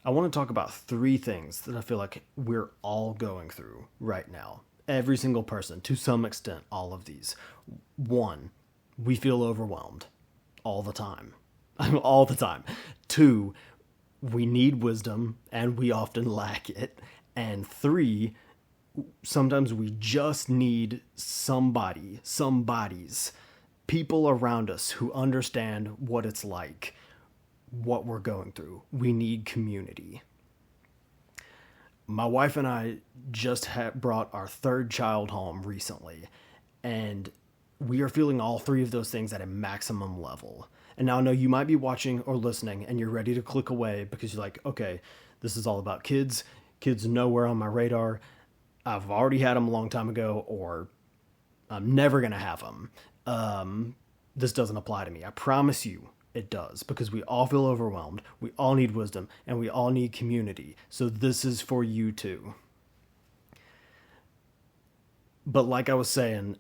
I want to talk about three things that I feel like we're all going through right now. Every single person, to some extent, all of these. One, we feel overwhelmed all the time. All the time. Two, we need wisdom and we often lack it. And three, sometimes we just need somebody's people around us who understand what it's like, what we're going through. We need community. My wife and I just brought our third child home recently, and we are feeling all three of those things at a maximum level. And now I know you might be watching or listening and you're ready to click away because you're like, okay, this is all about kids. Kids nowhere on my radar. I've already had them a long time ago, or I'm never going to have them. This doesn't apply to me. I promise you it does, because we all feel overwhelmed. We all need wisdom and we all need community. So this is for you too. But like I was saying,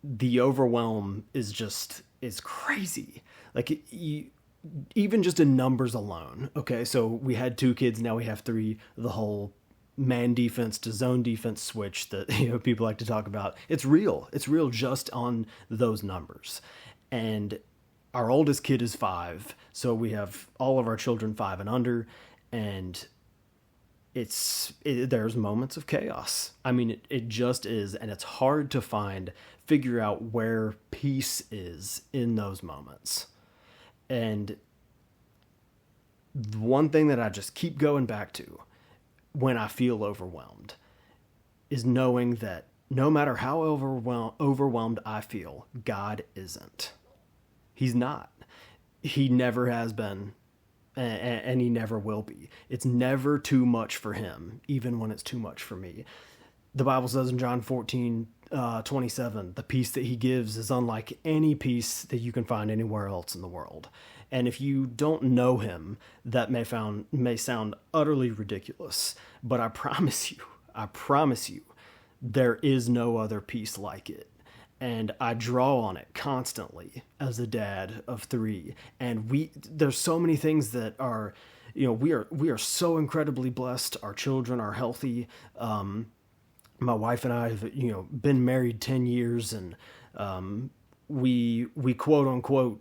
the overwhelm is crazy. Like even just in numbers alone. Okay, so we had two kids, now we have three. The whole man defense to zone defense switch that people like to talk about. It's real. It's real just on those numbers. And our oldest kid is 5, so we have all of our children 5 and under, and there's moments of chaos. I mean, it just is, and it's hard to figure out where peace is in those moments. And the one thing that I just keep going back to when I feel overwhelmed is knowing that no matter how overwhelmed I feel, God isn't. He's not. He never has been, and he never will be. It's never too much for him, even when it's too much for me. The Bible says in John 14:27, the peace that he gives is unlike any peace that you can find anywhere else in the world. And if you don't know him, that may sound utterly ridiculous, but I promise you, there is no other peace like it. And I draw on it constantly as a dad of 3. And there's so many things that are, we are so incredibly blessed. Our children are healthy. My wife and I have, been married 10 years, and we quote unquote,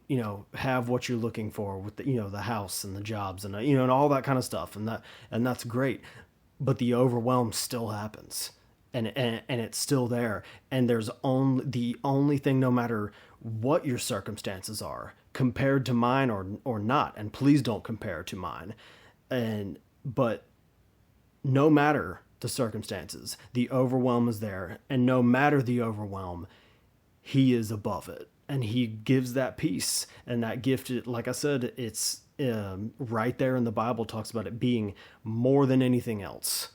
have what you're looking for with the house and the jobs and and all that kind of stuff, and that's great. But the overwhelm still happens. And it's still there. And there's the only thing, no matter what your circumstances are, compared to mine or not, and please don't compare to mine. But no matter the circumstances, the overwhelm is there. And no matter the overwhelm, he is above it. And he gives that peace. And that gift, like I said, it's right there in the Bible, talks about it being more than anything else.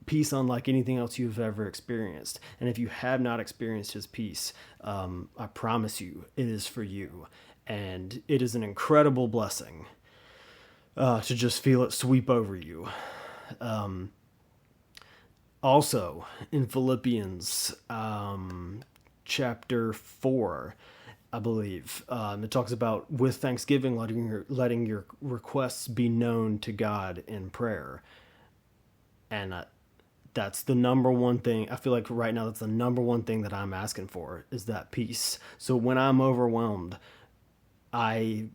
Peace unlike anything else you've ever experienced. And if you have not experienced his peace, I promise you it is for you. And it is an incredible blessing to just feel it sweep over you. Also, in Philippians chapter 4, I believe, it talks about with thanksgiving letting your requests be known to God in prayer. And that's the number one thing. I feel like right now that's the number one thing that I'm asking for, is that peace. So when I'm overwhelmed, I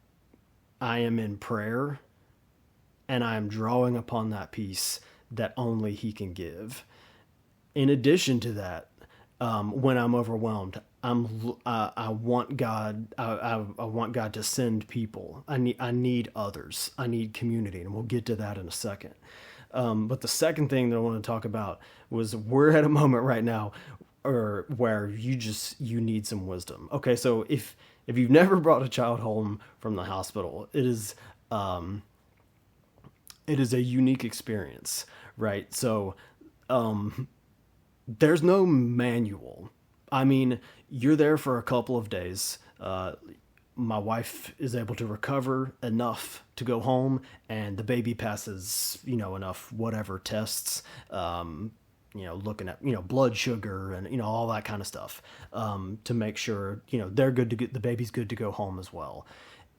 am in prayer, and I am drawing upon that peace that only he can give. In addition to that, when I'm overwhelmed, I want God. I want God to send people. I need others. I need community, and we'll get to that in a second. But the second thing that I want to talk about was we're at a moment right now where you need some wisdom. Okay, so if you've never brought a child home from the hospital, it is a unique experience, right? So there's no manual. I mean, you're there for a couple of days. My wife is able to recover enough to go home, and the baby passes, enough whatever tests, looking at, blood sugar and, all that kind of stuff, to make sure, they're the baby's good to go home as well.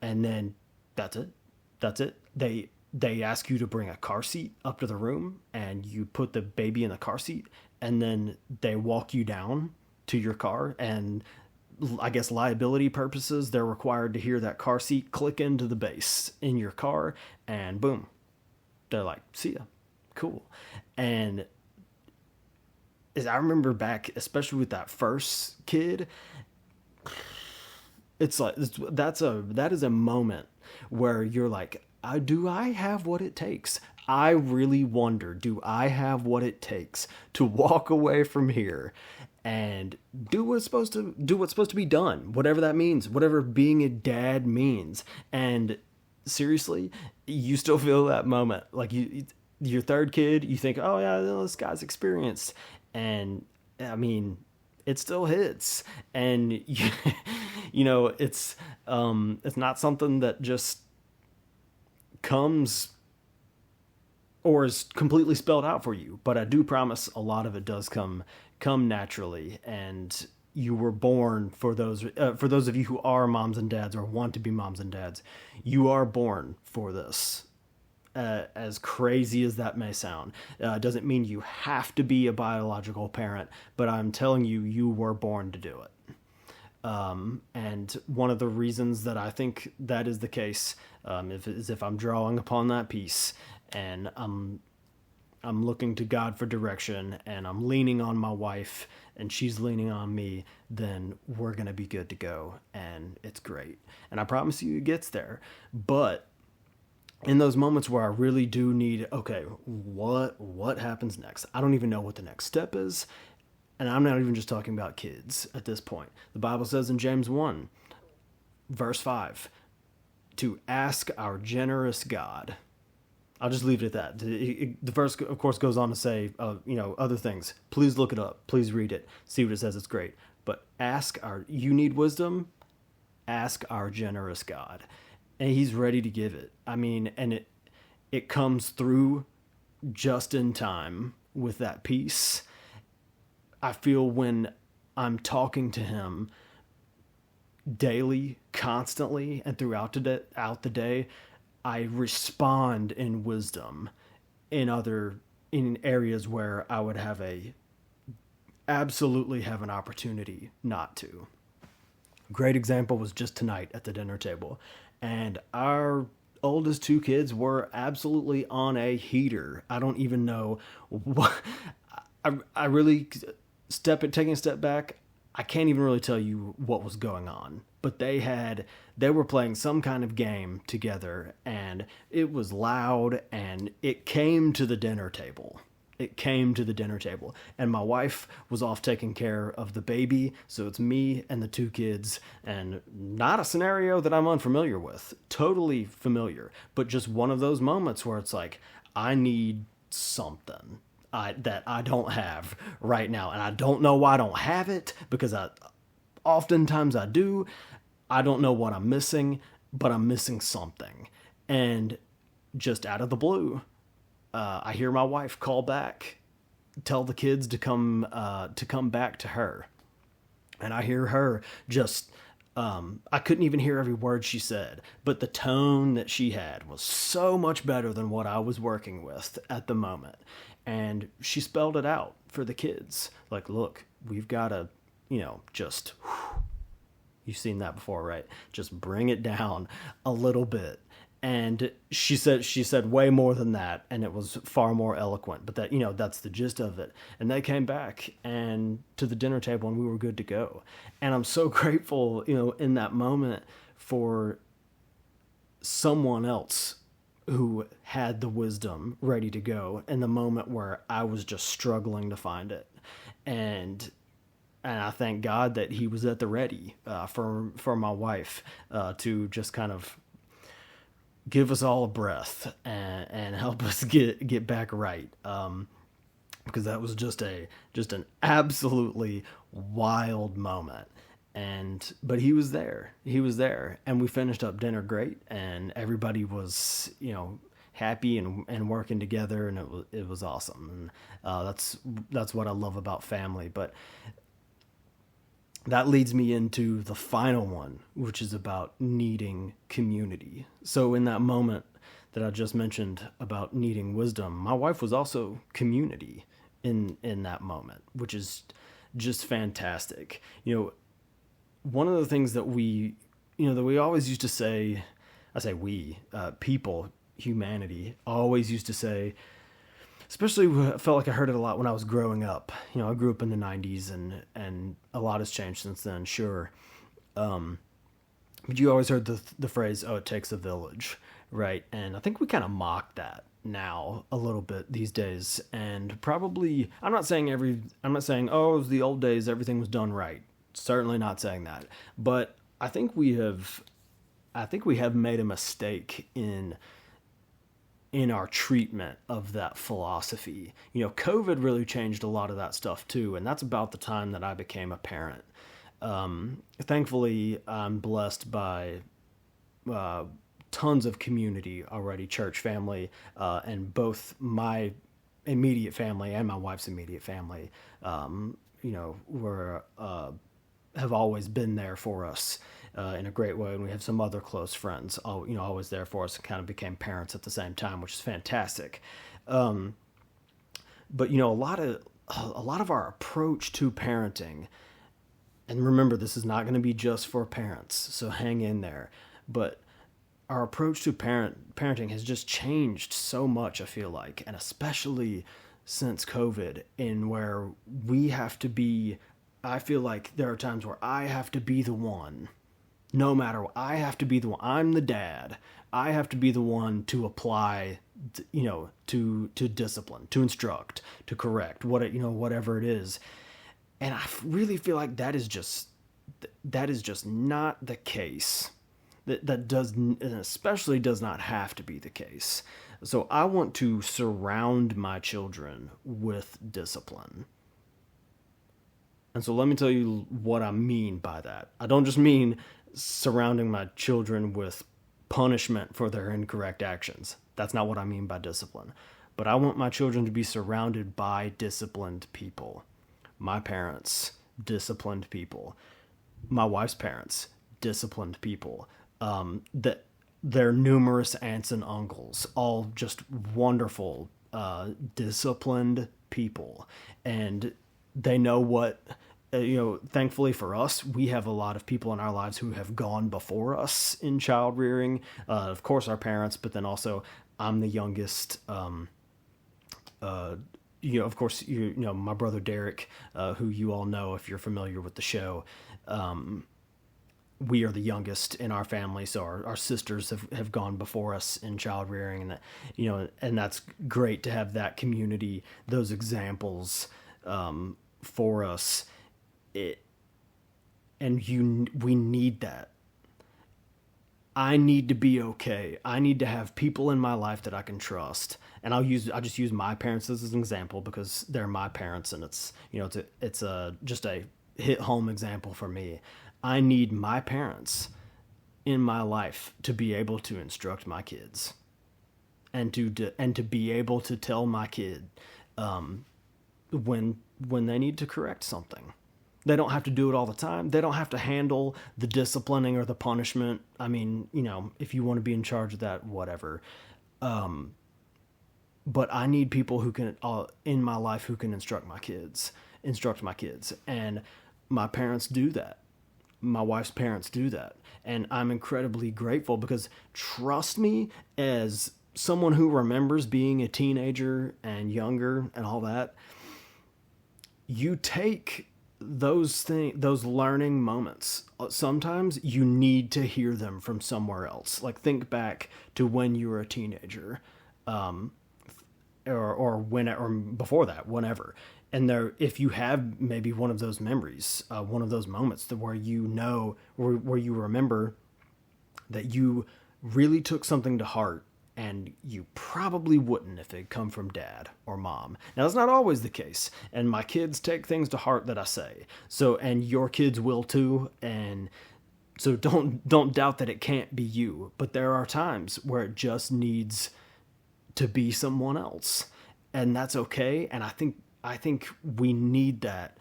And then that's it. they ask you to bring a car seat up to the room, and you put the baby in the car seat, and then they walk you down to your car, and I guess liability purposes, they're required to hear that car seat click into the base in your car, and boom, they're like, see ya, cool. And as I remember back, especially with that first kid, it's like that is a moment where you're like, do I have what it takes? I really wonder, do I have what it takes to walk away from here and what's supposed to be done, whatever that means, whatever being a dad means. And seriously, you still feel that moment, like your third kid, you think, oh yeah, this guy's experienced, and I mean, it still hits, and it's not something that just comes or is completely spelled out for you, but I do promise a lot of it does come naturally. And you were born, for those of you who are moms and dads or want to be moms and dads, you are born for this. As crazy as that may sound, doesn't mean you have to be a biological parent, but I'm telling you, you were born to do it. And one of the reasons that I think that is the case, if I'm drawing upon that piece, and I'm looking to God for direction, and I'm leaning on my wife, and she's leaning on me, then we're gonna be good to go, and it's great. And I promise you, it gets there. But in those moments where I really do need, okay, what happens next? I don't even know what the next step is. And I'm not even just talking about kids at this point. The Bible says in James 1, verse 5, to ask our generous God. I'll just leave it at that. The verse, of course, goes on to say, other things. Please look it up. Please read it. See what it says. It's great. But you need wisdom? Ask our generous God. And he's ready to give it. I mean, and it comes through just in time with that peace. I feel when I'm talking to him daily, constantly, and throughout the day, I respond in wisdom in areas where I would absolutely have an opportunity not to. Great example was just tonight at the dinner table. And our oldest two kids were absolutely on a heater. I don't even know what. I really taking a step back, I can't even really tell you what was going on. But they were playing some kind of game together, and it was loud, and it came to the dinner table. And my wife was off taking care of the baby, so it's me and the two kids, and not a scenario that I'm unfamiliar with, totally familiar, but just one of those moments where it's like, I need something that I don't have right now, and I don't know why I don't have it, because oftentimes I do. I don't know what I'm missing, but I'm missing something. And just out of the blue, I hear my wife call back, tell the kids to come back to her. And I hear her just, I couldn't even hear every word she said, but the tone that she had was so much better than what I was working with at the moment. And she spelled it out for the kids. Like, look, we've got to, just, you've seen that before, right? Just bring it down a little bit. And she said way more than that, and it was far more eloquent, but that's the gist of it. And they came back and to the dinner table, and we were good to go. And I'm so grateful, in that moment, for someone else who had the wisdom ready to go in the moment where I was just struggling to find it. And I thank God that he was at the ready for my wife to just kind of give us all a breath and help us get back right. Because that was just an absolutely wild moment. But he was there, and we finished up dinner great, and everybody was, happy and working together, and it was awesome. And that's what I love about family. But that leads me into the final one, which is about needing community. So in that moment, that I just mentioned about needing wisdom, my wife was also community in that moment, which is just fantastic. One of the things that we always used to say, I say we, people, humanity, always used to say, especially I felt like I heard it a lot when I was growing up. I grew up in the 90s, and a lot has changed since then, sure. But you always heard the phrase, "Oh, it takes a village," right? And I think we kind of mock that now a little bit these days. And probably, I'm not saying, oh, it was the old days, everything was done right. Certainly not saying that. But I think we have made a mistake in our treatment of that philosophy. COVID really changed a lot of that stuff too, and that's about the time that I became a parent. Thankfully, I'm blessed by tons of community already, church family, and both my immediate family and my wife's immediate family, were have always been there for us in a great way, and we have some other close friends, always there for us, and kind of became parents at the same time, which is fantastic. But a lot of our approach to parenting, and remember, this is not going to be just for parents, so hang in there. But our approach to parenting has just changed so much, I feel like, and especially since COVID, in where we have to be. I feel like there are times where I have to be the one, no matter what. I have to be the one. I'm the dad. I have to be the one to apply, to discipline, to instruct, to correct, whatever it is. And I really feel like that is just not the case. That does, and especially does not have to be the case. So I want to surround my children with discipline. And so let me tell you what I mean by that. I don't just mean surrounding my children with punishment for their incorrect actions. That's not what I mean by discipline. But I want my children to be surrounded by disciplined people. My parents, disciplined people. My wife's parents, disciplined people. That their numerous aunts and uncles, all just wonderful, disciplined people. And they know what, thankfully for us, we have a lot of people in our lives who have gone before us in child rearing. Of course, our parents, but then also I'm the youngest. Of course, my brother Derek, who you all know if you're familiar with the show. We are the youngest in our family, so our sisters have gone before us in child rearing, and and that's great to have that community, those examples for us. We need that. I need to be okay. I need to have people in my life that I can trust. And I'll just use my parents as an example because they're my parents, and it's just a hit home example for me. I need my parents in my life to be able to instruct my kids, and to be able to tell my kid when they need to correct something. They don't have to do it all the time. They don't have to handle the disciplining or the punishment. I mean, if you want to be in charge of that, whatever. But I need people who can in my life who can instruct my kids, and my parents do that. My wife's parents do that, and I'm incredibly grateful because, trust me, as someone who remembers being a teenager and younger and all that, you take those learning moments. Sometimes you need to hear them from somewhere else. Like, think back to when you were a teenager, or before that, whenever. And if you have maybe one of those memories, one of those moments where where you remember that you really took something to heart, and you probably wouldn't if it come from dad or mom. Now, that's not always the case, and my kids take things to heart that I say. So, and your kids will too, and so don't doubt that it can't be you. But there are times where it just needs to be someone else, and that's okay. And I think we need that,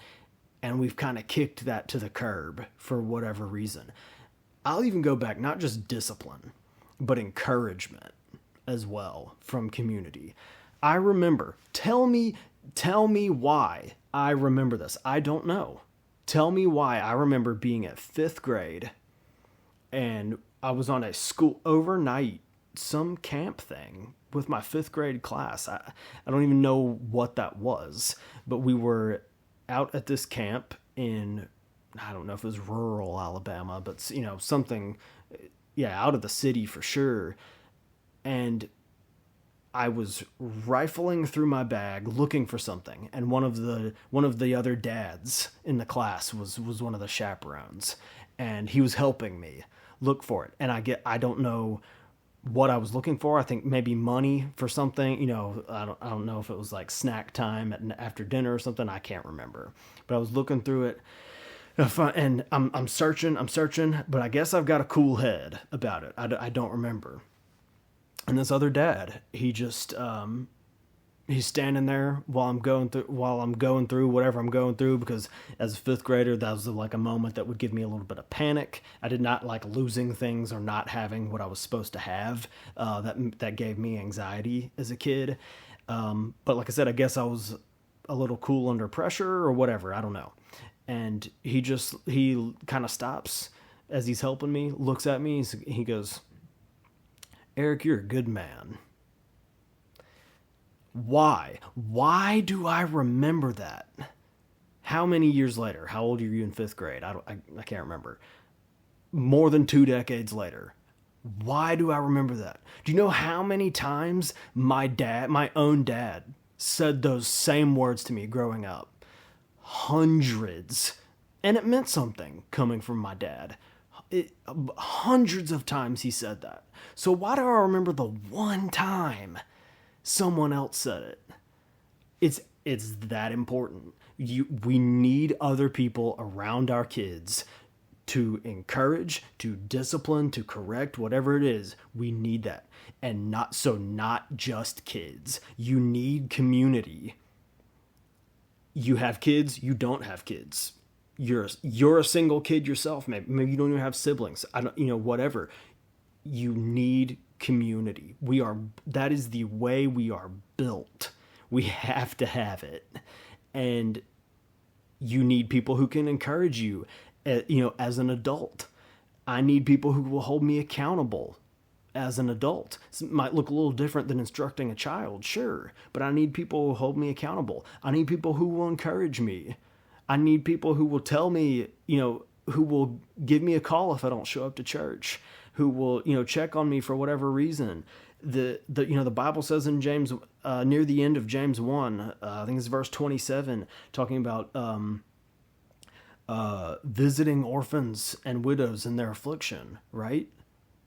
and we've kind of kicked that to the curb for whatever reason. I'll even go back, not just discipline, but encouragement as well from community. I remember. Tell me why I remember this. I don't know. Tell me why I remember being at 5th grade and I was on a school overnight, some camp thing with my 5th grade class. I don't even know what that was, but we were out at this camp in, I don't know if it was rural Alabama, but something, yeah, out of the city for sure. And I was rifling through my bag looking for something, and one of the other dads in the class was one of the chaperones, and he was helping me look for it. And I don't know what I was looking for. I think maybe money for something. I don't know if it was like snack time after dinner or something. I can't remember, but I was looking through it. And I'm searching, but I guess I've got a cool head about it. I don't remember. And this other dad, he just he's standing there while I'm going through whatever I'm going through, because as a 5th grader, that was like a moment that would give me a little bit of panic. I did not like losing things or not having what I was supposed to have. That gave me anxiety as a kid. But like I said, I guess I was a little cool under pressure or whatever. I don't know. And he kind of stops as he's helping me, looks at me, he goes, "Eric, you're a good man." Why? Why do I remember that? How many years later? How old are you in 5th grade? I can't remember. More than 2 decades later. Why do I remember that? Do you know how many times my own dad, said those same words to me growing up? Hundreds. And it meant something coming from my dad. Hundreds of times he said that. So why do I remember the one time someone else said it? It's that important. We need other people around our kids to encourage, to discipline, to correct, whatever it is. We need that. And not just kids. You need community. You have kids, you don't have kids. You're a single kid yourself. Maybe you don't even have siblings. Whatever. You need community. That is the way we are built. We have to have it. And you need people who can encourage you, as an adult. I need people who will hold me accountable as an adult. It might look a little different than instructing a child, sure, but I need people who hold me accountable. I need people who will encourage me. I need people who will tell me, who will give me a call if I don't show up to church, who will, check on me for whatever reason. The Bible says in James, near the end of James 1, I think it's verse 27, talking about visiting orphans and widows in their affliction, right?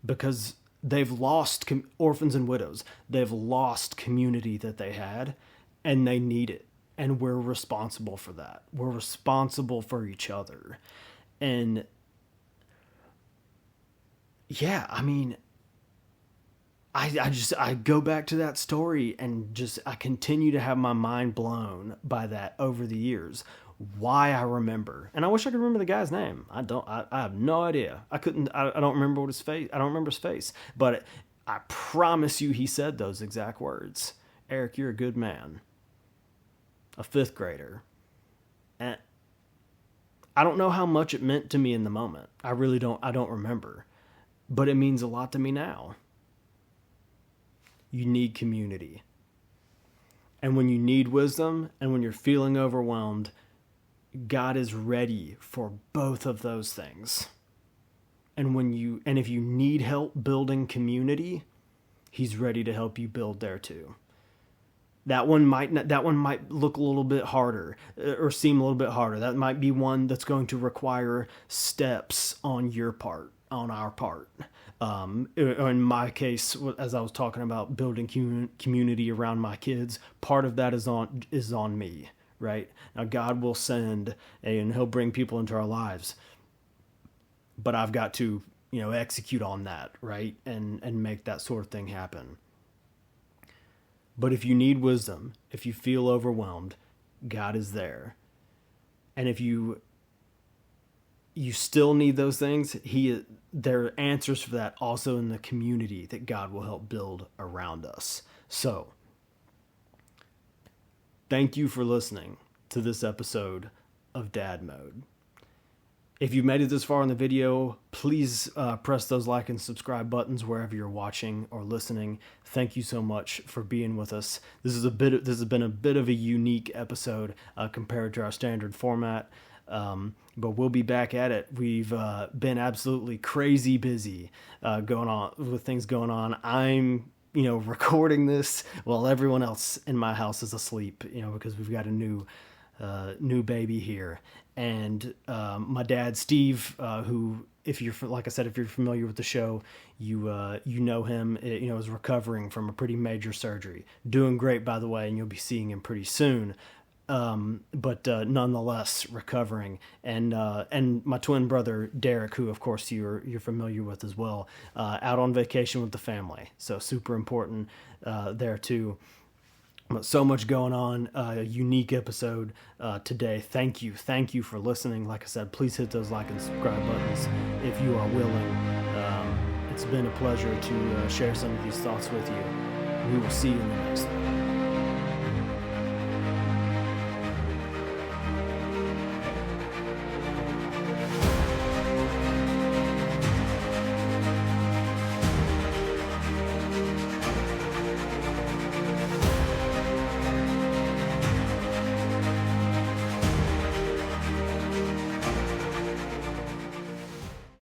Because they've lost orphans and widows. They've lost community that they had, and they need it. And we're responsible for that. We're responsible for each other. And yeah, I go back to that story and I continue to have my mind blown by that over the years. Why I remember. And I wish I could remember the guy's name. I have no idea. I don't remember his face, but I promise you he said those exact words. "Eric, you're a good man." A 5th grader. And I don't know how much it meant to me in the moment. I really don't. I don't remember. But it means a lot to me now. You need community. And when you need wisdom and when you're feeling overwhelmed, God is ready for both of those things. And if you need help building community, He's ready to help you build there too. That one might look a little bit harder or seem a little bit harder. That might be one that's going to require steps on your part, on our part. In my case, as I was talking about building community around my kids, part of that is on me, right? Now God will send and He'll bring people into our lives, but I've got to, execute on that, right? And make that sort of thing happen. But if you need wisdom, if you feel overwhelmed, God is there. And if you you still need those things. There are answers for that also in the community that God will help build around us. So, thank you for listening to this episode of Dad Mode. If you've made it this far in the video, please press those like and subscribe buttons wherever you're watching or listening. Thank you so much for being with us. This has been a bit of a unique episode compared to our standard format. But we'll be back at it. We've been absolutely crazy busy going on with things going on. I'm recording this while everyone else in my house is asleep, because we've got a new baby here. And my dad, Steve, who, if you're familiar with the show, you know him, is recovering from a pretty major surgery. Doing great, by the way, and you'll be seeing him pretty soon. But nonetheless recovering, and my twin brother Derek, who of course you're familiar with as well, out on vacation with the family, so super important there too. But so much going on, a unique episode today. Thank you for listening. Like I said, please hit those like and subscribe buttons if you are willing. It's been a pleasure to share some of these thoughts with you. We will see you in the next one.